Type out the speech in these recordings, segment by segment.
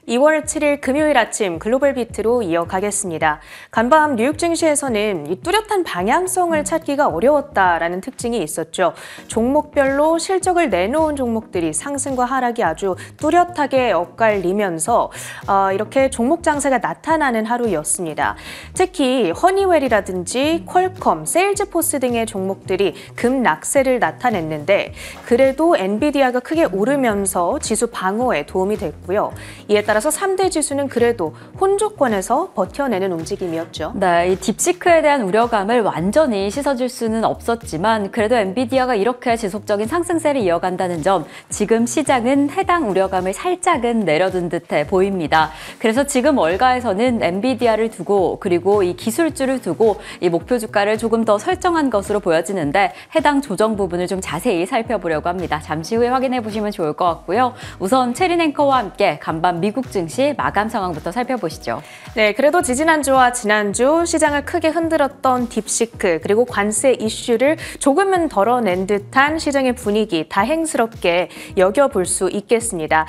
(2월 7일) 금요일 아침 글로벌 비트로 이어가겠습니다. 간밤 뉴욕 증시에서는 이 뚜렷한 방향성을 찾기가 어려웠다라는 특징이 있었죠. 종목별로 실적을 내놓은 종목들이 상승과 하락이 아주 뚜렷하게 엇갈리면서 이렇게 종목 장세가 나타나는 하루였습니다. 특히 허니웰이라든지 퀄컴, 세일즈포스 등의 종목들이 급락세를 나타냈는데 그래도 엔비디아가 크게 오르면서 지수 방어에 도움이 됐고요. 이에 따라서 3대 지수는 그래도 혼조권에서 버텨내는 움직임이었죠. 네, 이 딥시크에 대한 우려감을 완전히 씻어줄 수는 없었지만 그래도 엔비디아가 이렇게 지속적인 상승세를 이어간다는 점, 지금 시장은 해당 우려감을 살짝은 내려둔 듯해 보입니다. 그래서 지금 월가에서는 엔비디아를 두고 그리고 이 기술주를 두고 이 목표 주가를 조금 더 설정한 것으로 보여지는데 해당 조정 부분을 좀 자세히 살펴보려고 합니다. 잠시 후에 확인해 보시면 좋을 것 같고요. 우선 체린 앵커와 함께 간밤 미국 증시 마감 상황부터 살펴보시죠. 네, 그래도 지지난주와 지난주 시장을 크게 흔들었던 딥시크 그리고 관세 이슈를 조금은 덜어낸 듯한 시장의 분위기 다행스럽게 여겨볼 수 있겠습니다.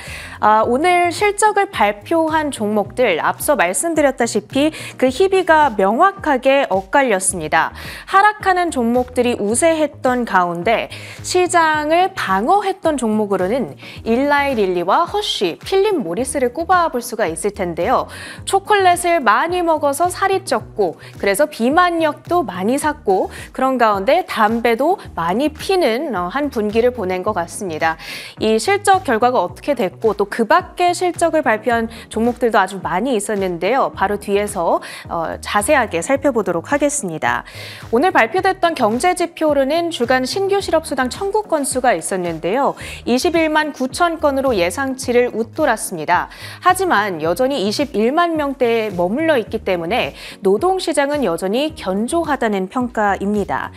오늘 실적을 발표한 종목들 앞서 말씀드렸다시피 그 희비가 명확하게 엇갈렸습니다. 하락하는 종목들이 우세했던 가운데 시장을 방어했던 종목으로는 일라이 릴리와 허쉬, 필립 모리스를 꼽아볼 수가 있을 텐데요. 초콜릿을 많이 먹어서 살이 쪘고 그래서 비만약도 많이 샀고 그런 가운데 담배도 많이 피는 한 분기를 보낸 것 같습니다. 이 실적 결과가 어떻게 됐고 또 그 밖에 실적을 발표한 종목들도 아주 많이 있었는데요. 바로 뒤에서 자세하게 살펴보도록 하겠습니다. 오늘 발표됐던 경제지표로는 주간 신규 실업수당 청구 건수가 있었는데요. 21만 9천 건으로 예상치를 웃돌았습니다. 하지만 여전히 21만 명대에 머물러 있기 때문에 노동시장은 여전히 견조하다는 평가입니다.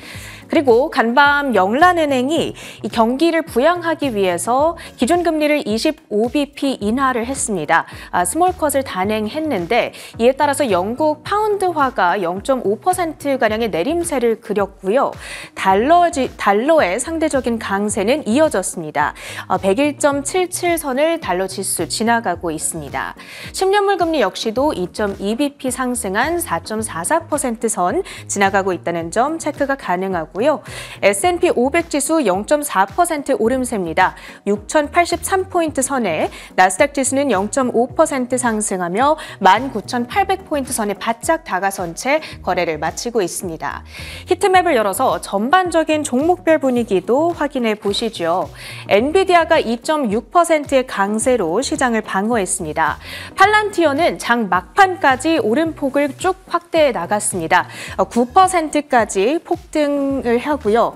그리고 간밤 영란은행이 이 경기를 부양하기 위해서 기준금리를 25bp 인하를 했습니다. 스몰컷을 단행했는데 이에 따라서 영국 파운드화가 0.5%가량의 내림세를 그렸고요. 달러의 상대적인 강세는 이어졌습니다. 101.77선을 달러 지수 지나가고 있습니다. 10년물 금리 역시도 2.2bp 상승한 4.44%선 지나가고 있다는 점 체크가 가능하고 S&P 500 지수 0.4% 오름세입니다. 6,083포인트 선에 나스닥 지수는 0.5% 상승하며 19,800포인트 선에 바짝 다가선 채 거래를 마치고 있습니다. 히트맵을 열어서 전반적인 종목별 분위기도 확인해 보시죠. 엔비디아가 2.6%의 강세로 시장을 방어했습니다. 팔란티어는 장 막판까지 오름폭을 쭉 확대해 나갔습니다. 9%까지 폭등을 하고요.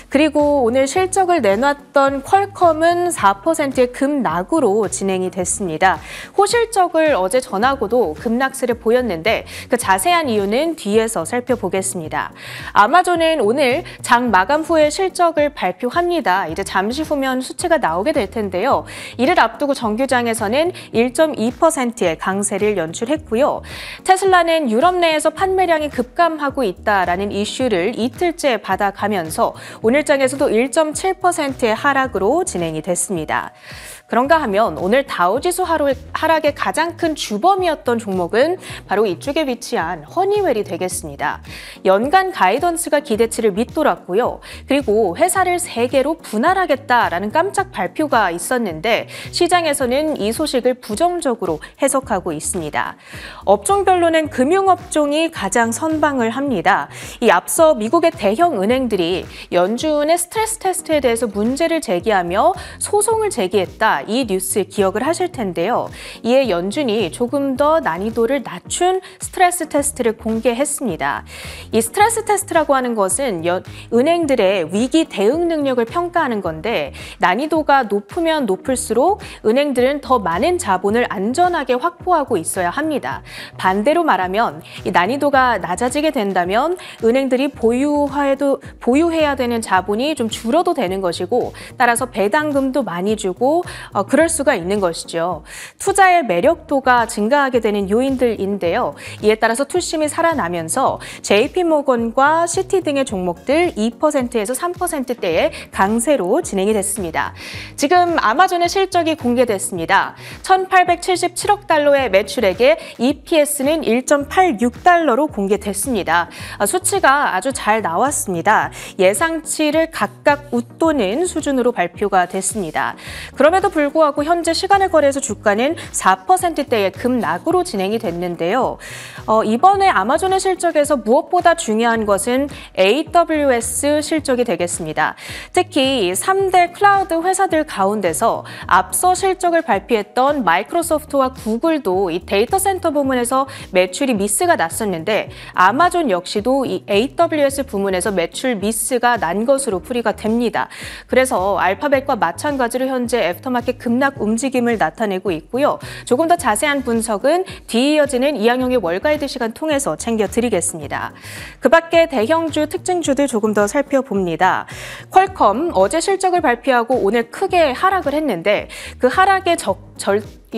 그리고 오늘 실적을 내놨던 퀄컴은 4%의 급락으로 진행이 됐습니다. 호실적을 어제 전하고도 급락세를 보였는데 그 자세한 이유는 뒤에서 살펴보겠습니다. 아마존은 오늘 장 마감 후에 실적을 발표합니다. 이제 잠시 후면 수치가 나오게 될 텐데요. 이를 앞두고 정규장에서는 1.2%의 강세를 연출했고요. 테슬라는 유럽 내에서 판매량이 급감하고 있다라는 이슈를 이틀째 받아가면서 오늘 장에서도 1.7%의 하락으로 진행이 됐습니다. 그런가 하면 오늘 다우지수 하락의 가장 큰 주범이었던 종목은 바로 이쪽에 위치한 허니웰이 되겠습니다. 연간 가이던스가 기대치를 밑돌았고요. 그리고 회사를 3개로 분할하겠다라는 깜짝 발표가 있었는데 시장에서는 이 소식을 부정적으로 해석하고 있습니다. 업종별로는 금융업종이 가장 선방을 합니다. 이 앞서 미국의 대형 은행들이 연준의 스트레스 테스트에 대해서 문제를 제기하며 소송을 제기했다. 이 뉴스 기억을 하실 텐데요. 이에 연준이 조금 더 난이도를 낮춘 스트레스 테스트를 공개했습니다. 이 스트레스 테스트라고 하는 것은 은행들의 위기 대응 능력을 평가하는 건데 난이도가 높으면 높을수록 은행들은 더 많은 자본을 안전하게 확보하고 있어야 합니다. 반대로 말하면 이 난이도가 낮아지게 된다면 은행들이 보유해야 되는 자본이 좀 줄어도 되는 것이고 따라서 배당금도 많이 주고 그럴 수가 있는 것이죠. 투자의 매력도가 증가하게 되는 요인들인데요. 이에 따라서 투심이 살아나면서 JP JP모건과 시티 등의 종목들 2%에서 3%대의 강세로 진행이 됐습니다. 지금 아마존의 실적이 공개됐습니다. 1,877억 달러의 매출액에 EPS는 1.86달러로 공개됐습니다. 수치가 아주 잘 나왔습니다. 예상치를 각각 웃도는 수준으로 발표가 됐습니다. 그럼에도 불구하고 현재 시간의 거래에서 주가는 4%대의 급락으로 진행이 됐는데요. 이번에 아마존의 실적에서 무엇보다 중요한 것은 AWS 실적이 되겠습니다. 특히 3대 클라우드 회사들 가운데서 앞서 실적을 발표했던 마이크로소프트와 구글도 이 데이터 센터 부문에서 매출이 미스가 났었는데 아마존 역시도 이 AWS 부문에서 매출 미스가 난 것으로 풀이가 됩니다. 그래서 알파벳과 마찬가지로 현재 애프터마켓 급락 움직임을 나타내고 있고요. 조금 더 자세한 분석은 뒤에 이어지는 이항용의 월가이드 시간 통해서 챙겨드리겠습니다. 그 밖에 대형주 특징주들 조금 더 살펴봅니다. 퀄컴 어제 실적을 발표하고 오늘 크게 하락을 했는데 그 하락의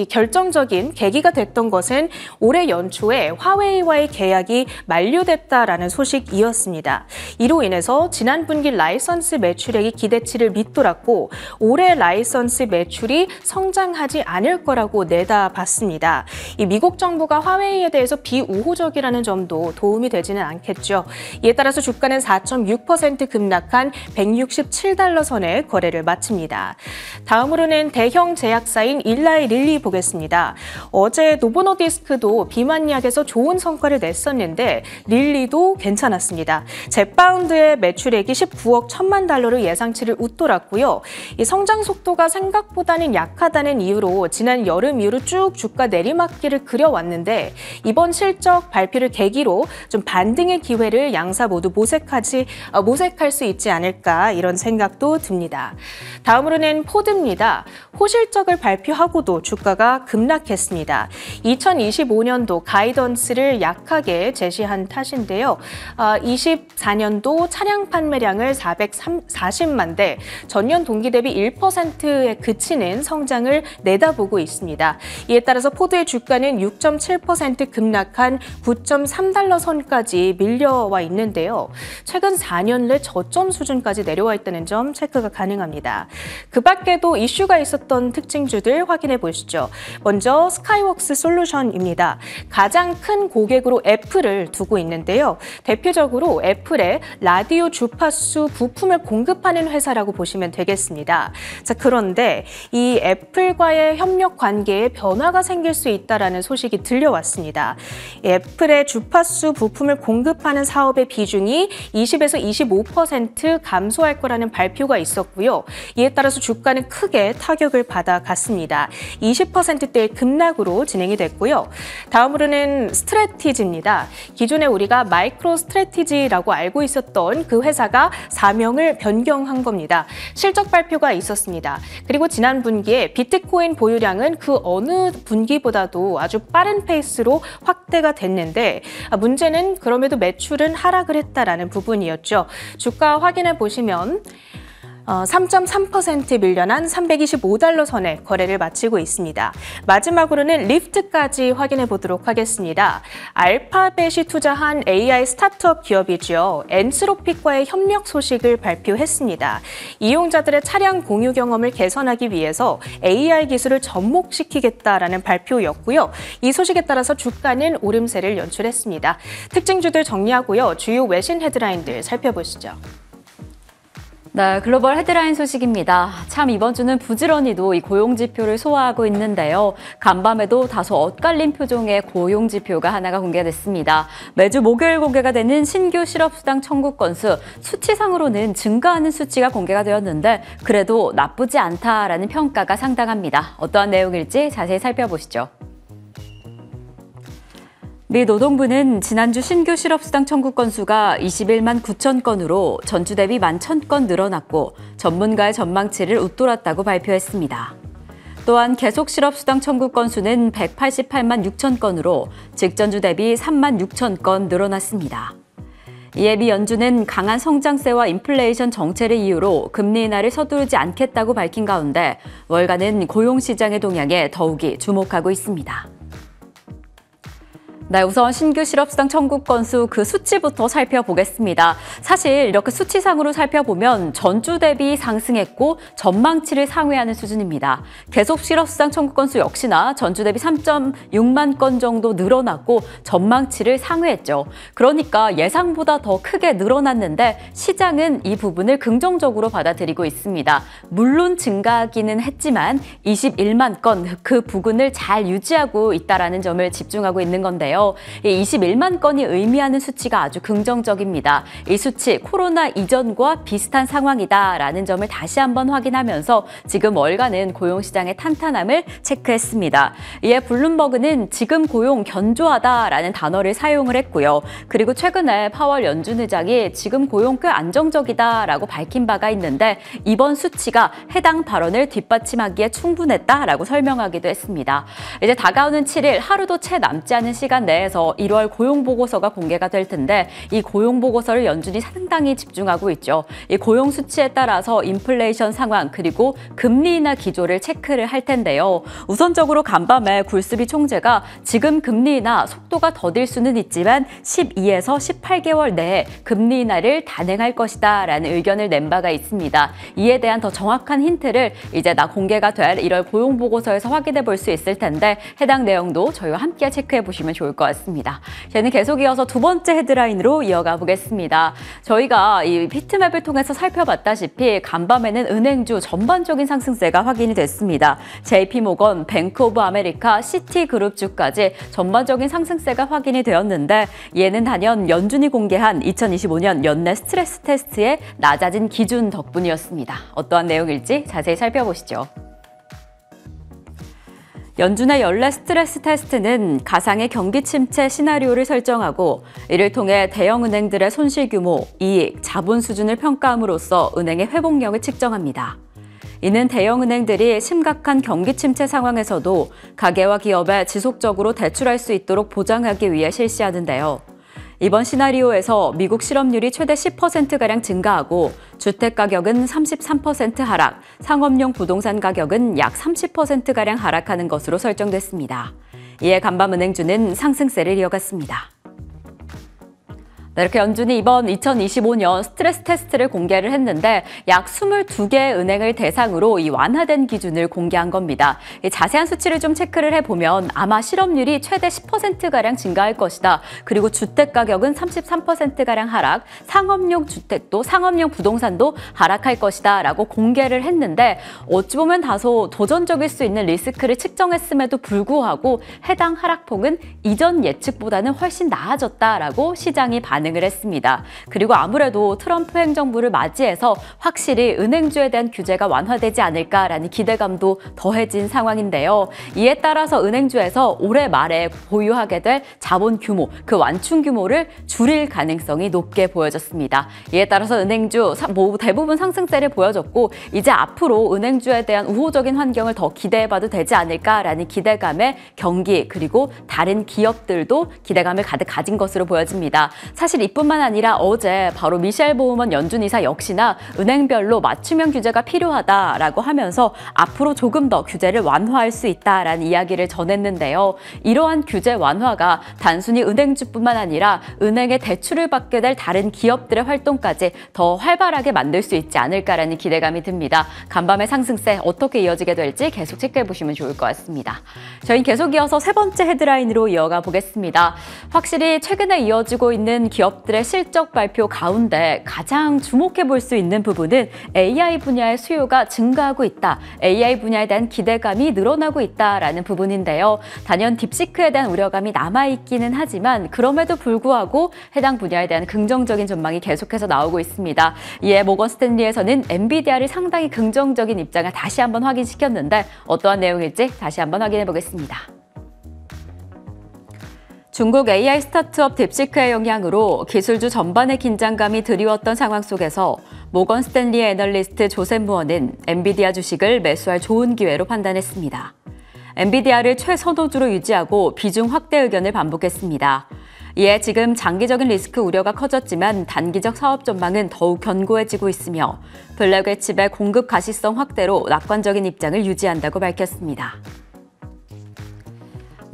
결정적인 계기가 됐던 것은 올해 연초에 화웨이와의 계약이 만료됐다라는 소식이었습니다. 이로 인해서 지난 분기 라이선스 매출액이 기대치를 밑돌았고 올해 라이선스 매출이 성장하지 않을 거라고 내다봤습니다. 이 미국 정부가 화웨이에 대해서 비우호적이라는 점도 도움이 되지는 않겠죠. 이에 따라서 주가는 4.6% 급락한 167달러 선에 거래를 마칩니다. 다음으로는 대형 제약사인 일라이 릴리 보겠습니다. 어제 노보노디스크도 비만약에서 좋은 성과를 냈었는데 릴리도 괜찮았습니다. 젯바운드의 매출액이 19억 1천만 달러로 예상치를 웃돌았고요. 이 성장 속도가 생각보다는 약하다는 이유로 지난 여름 이후로 쭉 주가 내리막길을 그려왔는데 이번 실적 발표를 계기로 좀 반등의 기회를 양사 모두 모색할 수 있지 않을까 이런 생각도 듭니다. 다음으로는 포드입니다. 호실적을 발표하고도 주가가 급락했습니다. 2025년도 가이던스를 약하게 제시한 탓인데요. 24년도 차량 판매량을 440만 대, 전년 동기 대비 1%에 그치는 성장을 내다보고 있습니다. 이에 따라서 포드의 주가는 6.7% 급락한 9.3달러 선까지 밀려와 있는데요. 최근 4년 내 저점 수준까지 내려와 있다는 점 체크가 가능합니다. 그 밖에도 이슈가 있었던 특징주들 확인해 보시죠. 먼저 스카이웍스 솔루션입니다. 가장 큰 고객으로 애플을 두고 있는데요. 대표적으로 애플의 라디오 주파수 부품을 공급하는 회사라고 보시면 되겠습니다. 자, 그런데 이 애플과의 협력 관계에 변화가 생길 수 있다는 소식이 들려왔습니다. 애플의 주파수 부품을 공급하는 사업의 비중이 20에서 25% 감소할 거라는 발표가 있었고요. 이에 따라서 주가는 크게 타격을 받아갔습니다. 20%대의 급락으로 진행이 됐고요. 다음으로는 스트래티지입니다. 기존에 우리가 마이크로 스트래티지라고 알고 있었던 그 회사가 사명을 변경한 겁니다. 실적 발표가 있었습니다. 그리고 지난 분기에 비트코인 보유량은 그 어느 분기보다도 아주 빠른 페이스로 확대가 됐는데 문제는 그럼에도 매출은 하락을 했다라는 부분이었죠. 주가 확인해 보시면 3.3% 밀려난 325달러 선에 거래를 마치고 있습니다. 마지막으로는 리프트까지 확인해 보도록 하겠습니다. 알파벳이 투자한 AI 스타트업 기업이죠. 엔스로픽과의 협력 소식을 발표했습니다. 이용자들의 차량 공유 경험을 개선하기 위해서 AI 기술을 접목시키겠다라는 발표였고요. 이 소식에 따라서 주가는 오름세를 연출했습니다. 특징주들 정리하고요. 주요 외신 헤드라인들 살펴보시죠. 네, 글로벌 헤드라인 소식입니다. 참 이번 주는 부지런히도 이 고용지표를 소화하고 있는데요. 간밤에도 다소 엇갈린 표종의 고용지표가 하나가 공개됐습니다. 매주 목요일 공개가 되는 신규 실업수당 청구 건수, 수치상으로는 증가하는 수치가 공개가 되었는데 그래도 나쁘지 않다라는 평가가 상당합니다. 어떠한 내용일지 자세히 살펴보시죠. 미 노동부는 지난주 신규 실업수당 청구 건수가 21만 9천 건으로 전주 대비 11,000건 늘어났고 전문가의 전망치를 웃돌았다고 발표했습니다. 또한 계속 실업수당 청구 건수는 188만 6천 건으로 직전주 대비 3만 6천 건 늘어났습니다. 이에 미 연준은 강한 성장세와 인플레이션 정체를 이유로 금리 인하를 서두르지 않겠다고 밝힌 가운데 월가는 고용시장의 동향에 더욱이 주목하고 있습니다. 네, 우선 신규 실업수당 청구 건수 그 수치부터 살펴보겠습니다. 사실 이렇게 수치상으로 살펴보면 전주 대비 상승했고 전망치를 상회하는 수준입니다. 계속 실업수당 청구 건수 역시나 전주 대비 3.6만 건 정도 늘어났고 전망치를 상회했죠. 그러니까 예상보다 더 크게 늘어났는데 시장은 이 부분을 긍정적으로 받아들이고 있습니다. 물론 증가하기는 했지만 21만 건 그 부근을 잘 유지하고 있다는 점을 집중하고 있는 건데요. 이 21만 건이 의미하는 수치가 아주 긍정적입니다. 이 수치 코로나 이전과 비슷한 상황이다라는 점을 다시 한번 확인하면서 지금 월간은 고용시장의 탄탄함을 체크했습니다. 이에 블룸버그는 지금 고용 견조하다라는 단어를 사용을 했고요. 그리고 최근에 파월 연준 의장이 지금 고용 꽤 안정적이다라고 밝힌 바가 있는데 이번 수치가 해당 발언을 뒷받침하기에 충분했다라고 설명하기도 했습니다. 이제 다가오는 7일 하루도 채 남지 않은 시간 내에서 1월 고용보고서가 공개가 될 텐데 이 고용보고서를 연준이 상당히 집중하고 있죠. 이 고용 수치에 따라서 인플레이션 상황 그리고 금리 인하 기조를 체크를 할 텐데요. 우선적으로 간밤에 굴스비 총재가 지금 금리 인하 속도가 더딜 수는 있지만 12에서 18개월 내에 금리 인하를 단행할 것이다 라는 의견을 낸 바가 있습니다. 이에 대한 더 정확한 힌트를 이제 공개가 될 1월 고용보고서에서 확인해 볼 수 있을 텐데 해당 내용도 저희와 함께 체크해 보시면 좋을 것 같습니다. 저는 계속 이어서 두 번째 헤드라인으로 이어가 보겠습니다. 저희가 이 히트맵을 통해서 살펴봤다시피 간밤에는 은행주 전반적인 상승세가 확인이 됐습니다. JP모건, 뱅크 오브 아메리카, 시티그룹주까지 전반적인 상승세가 확인이 되었는데 이에는 단연 연준이 공개한 2025년 연내 스트레스 테스트의 낮아진 기준 덕분이었습니다. 어떠한 내용일지 자세히 살펴보시죠. 연준의 연내 스트레스 테스트는 가상의 경기 침체 시나리오를 설정하고 이를 통해 대형 은행들의 손실 규모, 이익, 자본 수준을 평가함으로써 은행의 회복력을 측정합니다. 이는 대형 은행들이 심각한 경기 침체 상황에서도 가계와 기업에 지속적으로 대출할 수 있도록 보장하기 위해 실시하는데요. 이번 시나리오에서 미국 실업률이 최대 10%가량 증가하고 주택 가격은 33% 하락, 상업용 부동산 가격은 약 30%가량 하락하는 것으로 설정됐습니다. 이에 간밤은행주는 상승세를 이어갔습니다. 이렇게 연준이 이번 2025년 스트레스 테스트를 공개를 했는데 약 22개 은행을 대상으로 이 완화된 기준을 공개한 겁니다. 이 자세한 수치를 좀 체크를 해보면 아마 실업률이 최대 10%가량 증가할 것이다. 그리고 주택 가격은 33%가량 하락, 상업용 주택도 상업용 부동산도 하락할 것이다 라고 공개를 했는데 어찌 보면 다소 도전적일 수 있는 리스크를 측정했음에도 불구하고 해당 하락폭은 이전 예측보다는 훨씬 나아졌다라고 시장이 반응을 했습니다. 그리고 아무래도 트럼프 행정부를 맞이해서 확실히 은행주에 대한 규제가 완화되지 않을까라는 기대감도 더해진 상황인데요. 이에 따라서 은행주에서 올해 말에 보유하게 될 자본 규모, 그 완충 규모를 줄일 가능성이 높게 보여졌습니다. 이에 따라서 은행주 대부분 상승세를 보여줬고 이제 앞으로 은행주에 대한 우호적인 환경을 더 기대해봐도 되지 않을까라는 기대감에 경기 그리고 다른 기업들도 기대감을 가득 가진 것으로 보여집니다. 사실 이뿐만 아니라 어제 바로 미셸 보우먼 연준 이사 역시나 은행별로 맞춤형 규제가 필요하다라고 하면서 앞으로 조금 더 규제를 완화할 수 있다라는 이야기를 전했는데요. 이러한 규제 완화가 단순히 은행주뿐만 아니라 은행에 대출을 받게 될 다른 기업들의 활동까지 더 활발하게 만들 수 있지 않을까라는 기대감이 듭니다. 간밤의 상승세 어떻게 이어지게 될지 계속 체크해 보시면 좋을 것 같습니다. 저희는 계속 이어서 세 번째 헤드라인으로 이어가 보겠습니다. 확실히 최근에 이어지고 있는 기업들의 실적 발표 가운데 가장 주목해 볼 수 있는 부분은 AI 분야의 수요가 증가하고 있다. AI 분야에 대한 기대감이 늘어나고 있다라는 부분인데요. 단연 딥시크에 대한 우려감이 남아있기는 하지만 그럼에도 불구하고 해당 분야에 대한 긍정적인 전망이 계속해서 나오고 있습니다. 이에 모건 스탠리에서는 엔비디아를 상당히 긍정적인 입장을 다시 한번 확인시켰는데 어떠한 내용일지 다시 한번 확인해 보겠습니다. 중국 AI 스타트업 딥시크의 영향으로 기술주 전반의 긴장감이 드리웠던 상황 속에서 모건 스탠리의 애널리스트 조셉 무어는 엔비디아 주식을 매수할 좋은 기회로 판단했습니다. 엔비디아를 최선호주로 유지하고 비중 확대 의견을 반복했습니다. 이에 지금 장기적인 리스크 우려가 커졌지만 단기적 사업 전망은 더욱 견고해지고 있으며 블랙웰 칩의 공급 가시성 확대로 낙관적인 입장을 유지한다고 밝혔습니다.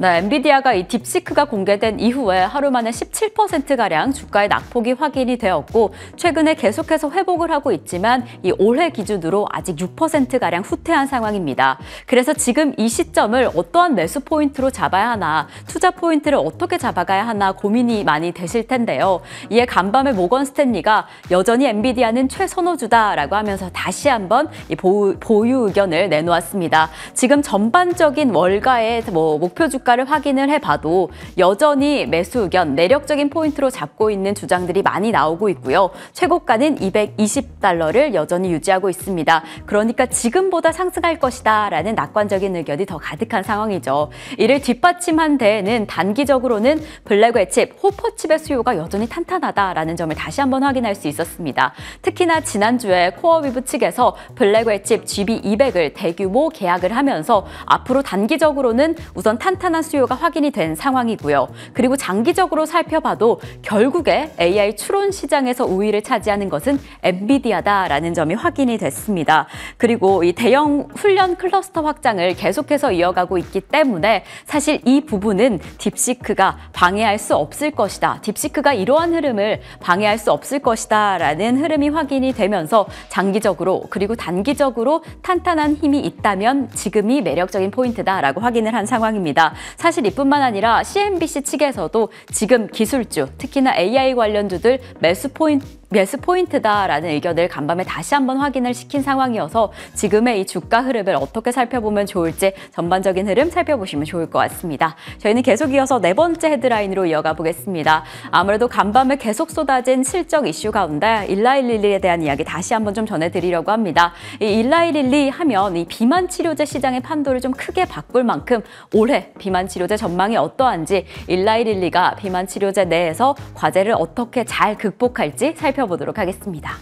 네, 엔비디아가 이 딥시크가 공개된 이후에 하루 만에 17%가량 주가의 낙폭이 확인이 되었고 최근에 계속해서 회복을 하고 있지만 이 올해 기준으로 아직 6%가량 후퇴한 상황입니다. 그래서 지금 이 시점을 어떠한 매수 포인트로 잡아야 하나, 투자 포인트를 어떻게 잡아가야 하나 고민이 많이 되실 텐데요. 이에 간밤에 모건 스탠리가 여전히 엔비디아는 최선호주다라고 하면서 다시 한번 이 보유 의견을 내놓았습니다. 지금 전반적인 월가의 목표 주가를 확인을 해봐도 여전히 매수 의견, 내력적인 포인트로 잡고 있는 주장들이 많이 나오고 있고요. 최고가는 $220를 여전히 유지하고 있습니다. 그러니까 지금보다 상승할 것이다 라는 낙관적인 의견이 더 가득한 상황이죠. 이를 뒷받침한 데에는 단기적으로는 블랙웨칩, 호퍼칩의 수요가 여전히 탄탄하다라는 점을 다시 한번 확인할 수 있었습니다. 특히나 지난주에 코어위브 측에서 블랙웨칩 GB200을 대규모 계약을 하면서 앞으로 단기적으로는 우선 탄탄한 수요가 확인이 된 상황이고요. 그리고 장기적으로 살펴봐도 결국에 AI 추론 시장에서 우위를 차지하는 것은 엔비디아다라는 점이 확인이 됐습니다. 그리고 이 대형 훈련 클러스터 확장을 계속해서 이어가고 있기 때문에 사실 이 부분은 딥시크가 방해할 수 없을 것이다. 딥시크가 이러한 흐름을 방해할 수 없을 것이다 라는 흐름이 확인이 되면서 장기적으로 그리고 단기적으로 탄탄한 힘이 있다면 지금이 매력적인 포인트다라고 확인을 한 상황입니다. 사실 이뿐만 아니라 CNBC 측에서도 지금 기술주, 특히나 AI 관련주들 매수 포인트다라는 의견을 간밤에 다시 한번 확인을 시킨 상황이어서 지금의 이 주가 흐름을 어떻게 살펴보면 좋을지 전반적인 흐름 살펴보시면 좋을 것 같습니다. 저희는 계속 이어서 네 번째 헤드라인으로 이어가 보겠습니다. 아무래도 간밤에 계속 쏟아진 실적 이슈 가운데 일라이릴리에 대한 이야기 다시 한번 좀 전해드리려고 합니다. 이 일라이릴리 하면 이 비만 치료제 시장의 판도를 좀 크게 바꿀 만큼 올해 비만 치료제 전망이 어떠한지, 일라이릴리가 비만 치료제 내에서 과제를 어떻게 잘 극복할지 살펴보도록 하겠습니다.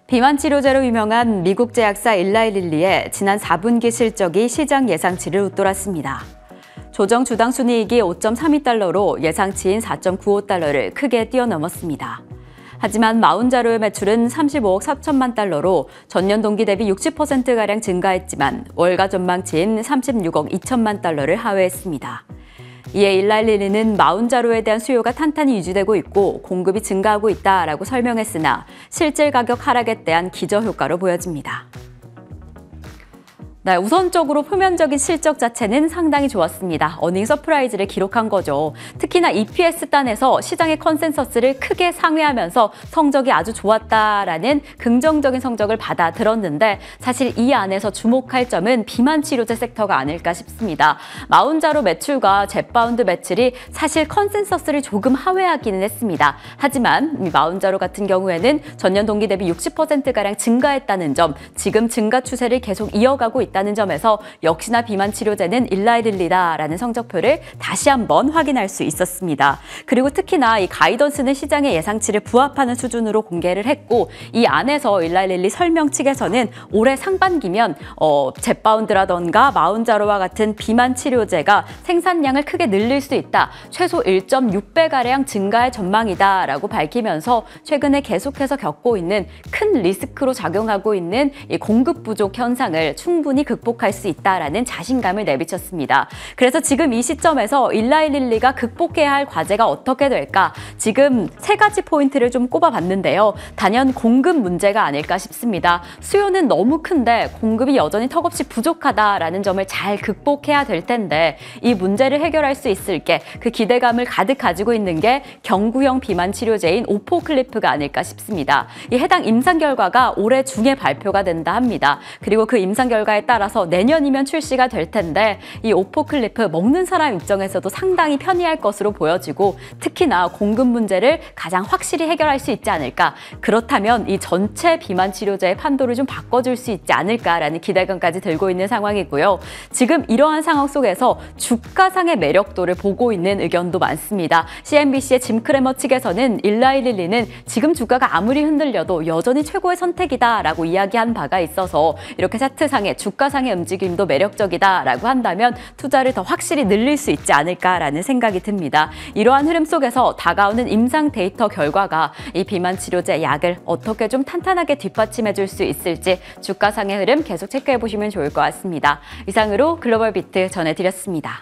비만 치료제로 유명한 미국 제약사 일라이릴리의 지난 4분기 실적이 시장 예상치를 웃돌았습니다. 조정 주당 순이익이 5.32달러로 예상치인 4.95달러를 크게 뛰어넘었습니다. 하지만 마운자로의 매출은 35억 4천만 달러로 전년 동기 대비 60%가량 증가했지만 월가 전망치인 36억 2천만 달러를 하회했습니다. 이에 일라이릴리는 마운자로에 대한 수요가 탄탄히 유지되고 있고 공급이 증가하고 있다라고 설명했으나 실질 가격 하락에 대한 기저효과로 보여집니다. 네, 우선적으로 표면적인 실적 자체는 상당히 좋았습니다. 어닝 서프라이즈를 기록한 거죠. 특히나 EPS 단에서 시장의 컨센서스를 크게 상회하면서 성적이 아주 좋았다라는 긍정적인 성적을 받아 들었는데 사실 이 안에서 주목할 점은 비만 치료제 섹터가 아닐까 싶습니다. 마운자로 매출과 젯바운드 매출이 사실 컨센서스를 조금 하회하기는 했습니다. 하지만 마운자로 같은 경우에는 전년 동기 대비 60%가량 증가했다는 점, 지금 증가 추세를 계속 이어가고 있다는 점에서 역시나 비만 치료제는 일라이릴리다라는 성적표를 다시 한번 확인할 수 있었습니다. 그리고 특히나 이 가이던스는 시장의 예상치를 부합하는 수준으로 공개를 했고 이 안에서 일라이릴리 설명 측에서는 올해 상반기면 젯바운드라던가 마운자로와 같은 비만 치료제가 생산량을 크게 늘릴 수 있다. 최소 1.6배가량 증가할 전망이다라고 밝히면서 최근에 계속해서 겪고 있는 큰 리스크로 작용하고 있는 이 공급 부족 현상을 충분히 극복할 수 있다라는 자신감을 내비쳤습니다. 그래서 지금 이 시점에서 일라이릴리가 극복해야 할 과제가 어떻게 될까? 지금 세 가지 포인트를 좀 꼽아봤는데요. 단연 공급 문제가 아닐까 싶습니다. 수요는 너무 큰데 공급이 여전히 턱없이 부족하다라는 점을 잘 극복해야 될 텐데 이 문제를 해결할 수 있을게 그 기대감을 가득 가지고 있는 게 경구형 비만 치료제인 오포클리프가 아닐까 싶습니다. 이 해당 임상 결과가 올해 중에 발표가 된다 합니다. 그리고 그 임상 결과에 따라서 내년이면 출시가 될 텐데 이 오포클리프 먹는 사람 입장에서도 상당히 편리할 것으로 보여지고 특히나 공급 문제를 가장 확실히 해결할 수 있지 않을까. 그렇다면 이 전체 비만 치료제의 판도를 좀 바꿔줄 수 있지 않을까라는 기대감까지 들고 있는 상황이고요. 지금 이러한 상황 속에서 주가상의 매력도를 보고 있는 의견도 많습니다. CNBC의 짐 크레머 측에서는 일라이릴리는 지금 주가가 아무리 흔들려도 여전히 최고의 선택이다라고 이야기한 바가 있어서 이렇게 차트상에 주가 주가상의 움직임도 매력적이다라고 한다면 투자를 더 확실히 늘릴 수 있지 않을까라는 생각이 듭니다. 이러한 흐름 속에서 다가오는 임상 데이터 결과가 이 비만 치료제 약을 어떻게 좀 탄탄하게 뒷받침해 줄 수 있을지 주가상의 흐름 계속 체크해 보시면 좋을 것 같습니다. 이상으로 글로벌 비트 전해드렸습니다.